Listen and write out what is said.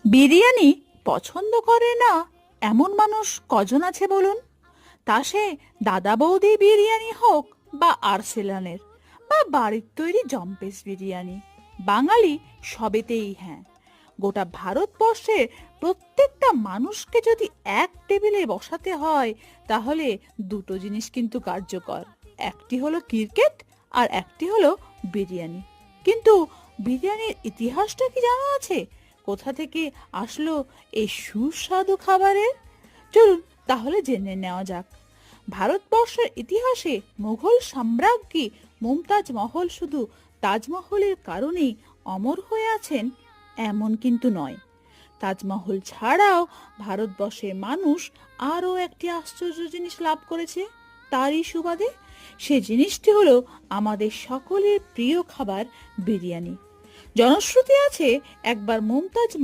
বিরিয়ানি পছন্দ করে না এমন মানুষ কজন আছে বলুন? তা সে দাদা বৌদি বিরিয়ানি হোক বা আরসেলানের বা বাড়ির তৈরি জম্পেস বিরিয়ানি, বাঙালি সবেতেই হ্যাঁ। গোটা ভারতবর্ষের প্রত্যেকটা মানুষকে যদি এক টেবিলে বসাতে হয়, তাহলে দুটো জিনিস কিন্তু কার্যকর। একটি হলো ক্রিকেট আর একটি হলো বিরিয়ানি। কিন্তু বিরিয়ানির ইতিহাসটা কি জানা আছে? কোথা থেকে আসলো এই সুস্বাদু খাবারের? চলুন তাহলে জেনে নেওয়া যাক। ভারতবর্ষের ইতিহাসে মুঘল সাম্রাজ্ঞী মুমতাজ মহল শুধু তাজমহলের কারণেই অমর হয়ে আছেন এমন কিন্তু নয়। তাজমহল ছাড়াও ভারতবর্ষের মানুষ আরও একটি আশ্চর্য জিনিস লাভ করেছে তারই সুবাদে। সে জিনিসটি হলো আমাদের সকলের প্রিয় খাবার বিরিয়ানি। জনশ্রুতি আছে, একবার মুমতাজ